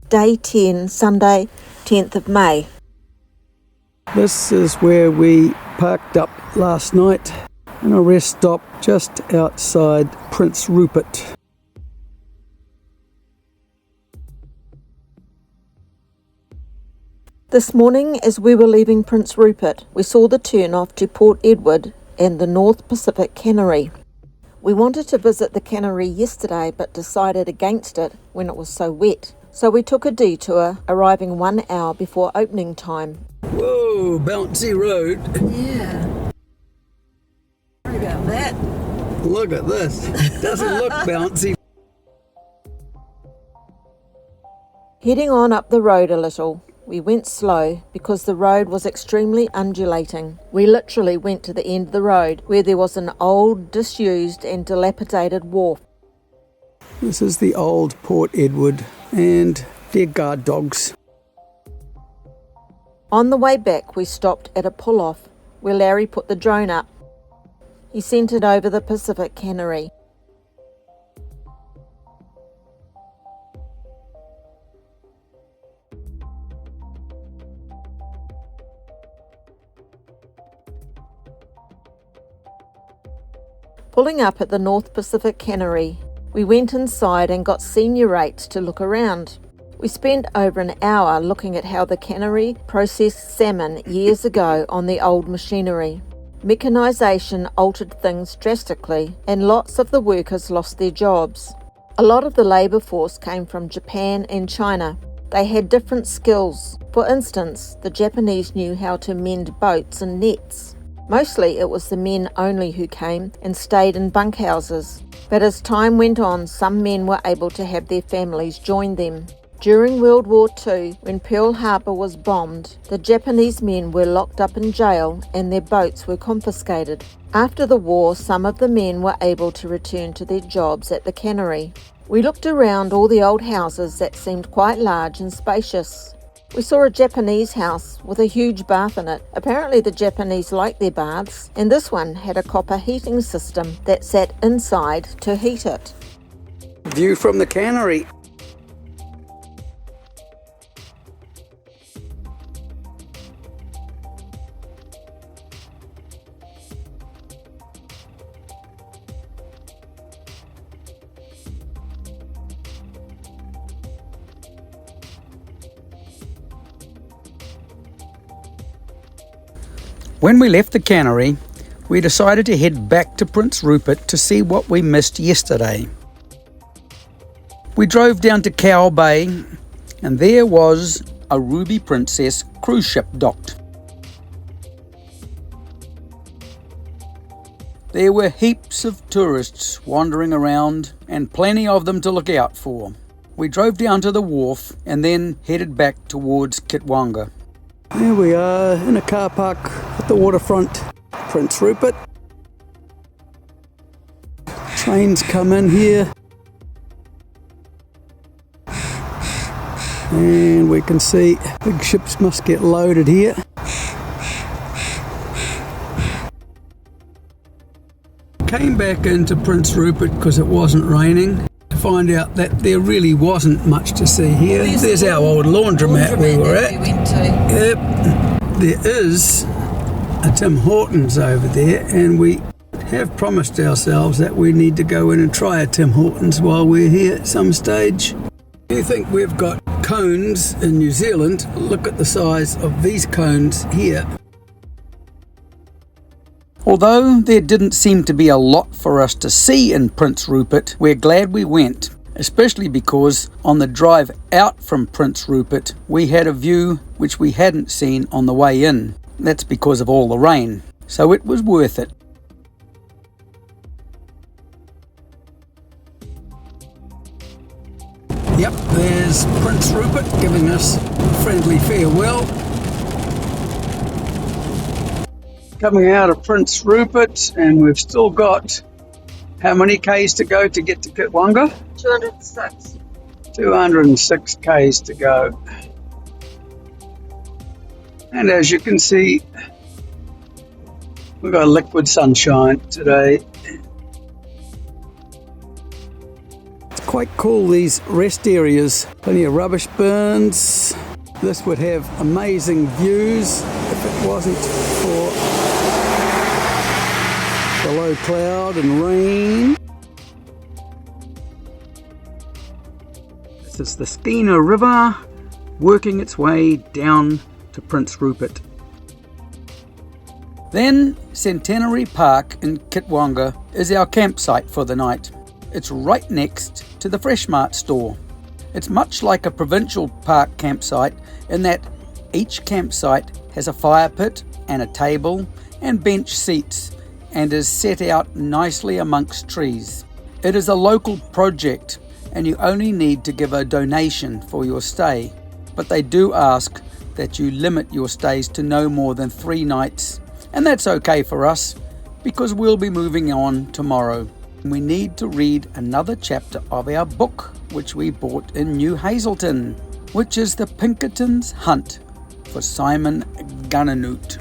Day 10, Sunday, 10th of May. This is where we parked up last night in a rest stop just outside Prince Rupert. This morning, as we were leaving Prince Rupert, we saw the turn-off to Port Edward and the North Pacific Cannery. We wanted to visit the cannery yesterday but decided against it when it was so wet. So we took a detour, arriving 1 hour before opening time. Whoa, bouncy road. Yeah. Sorry about that. Look at this. Doesn't look bouncy. Heading on up the road a little, we went slow because the road was extremely undulating. We literally went to the end of the road where there was an old, disused and dilapidated wharf. This is the old Port Edward and their guard dogs. On the way back, we stopped at a pull-off where Larry put the drone up. He sent it over the Pacific Cannery. Pulling up at the North Pacific Cannery, we went inside and got senior rates to look around. We spent over an hour looking at how the cannery processed salmon years ago on the old machinery. Mechanisation altered things drastically and lots of the workers lost their jobs. A lot of the labour force came from Japan and China. They had different skills. For instance, the Japanese knew how to mend boats and nets. Mostly it was the men only who came and stayed in bunkhouses. But as time went on, some men were able to have their families join them. During World War II, when Pearl Harbor was bombed, the Japanese men were locked up in jail and their boats were confiscated. After the war, some of the men were able to return to their jobs at the cannery. We looked around all the old houses that seemed quite large and spacious. We saw a Japanese house with a huge bath in it. Apparently the Japanese like their baths, and this one had a copper heating system that sat inside to heat it. View from the cannery. When we left the cannery, we decided to head back to Prince Rupert to see what we missed yesterday. We drove down to Cow Bay, and there was a Ruby Princess cruise ship docked. There were heaps of tourists wandering around and plenty of them to look out for. We drove down to the wharf and then headed back towards Kitwanga. Here we are in a car park at the waterfront, Prince Rupert. Trains come in here. And we can see big ships must get loaded here. Came back into Prince Rupert because it wasn't raining. To find out that there really wasn't much to see here. There's our old laundromat we were at. Yep. There is a Tim Hortons over there, and we have promised ourselves that we need to go in and try a Tim Hortons while we're here at some stage. Do you think we've got cones in New Zealand? Look at the size of these cones here. Although there didn't seem to be a lot for us to see in Prince Rupert, we're glad we went, especially because on the drive out from Prince Rupert, we had a view which we hadn't seen on the way in. That's because of all the rain, so it was worth it. Yep, there's Prince Rupert giving us a friendly farewell. Coming out of Prince Rupert, and we've still got how many k's to go to get to Kitwanga? 206. 206 k's to go. And as you can see, we've got liquid sunshine today. quite cool, these rest areas. Plenty of rubbish bins. This would have amazing views if it wasn't for the low cloud and rain. This is the Skeena River working its way down to Prince Rupert. Then Centenary Park in Kitwanga is our campsite for the night. It's right next to the Fresh Mart store. It's much like a provincial park campsite in that each campsite has a fire pit and a table and bench seats and is set out nicely amongst trees. It is a local project and you only need to give a donation for your stay, but they do ask that you limit your stays to no more than 3 nights, and that's okay for us because we'll be moving on tomorrow. We need to read another chapter of our book which we bought in New Hazelton, which is The Pinkerton's Hunt for Simon Gunnanoot.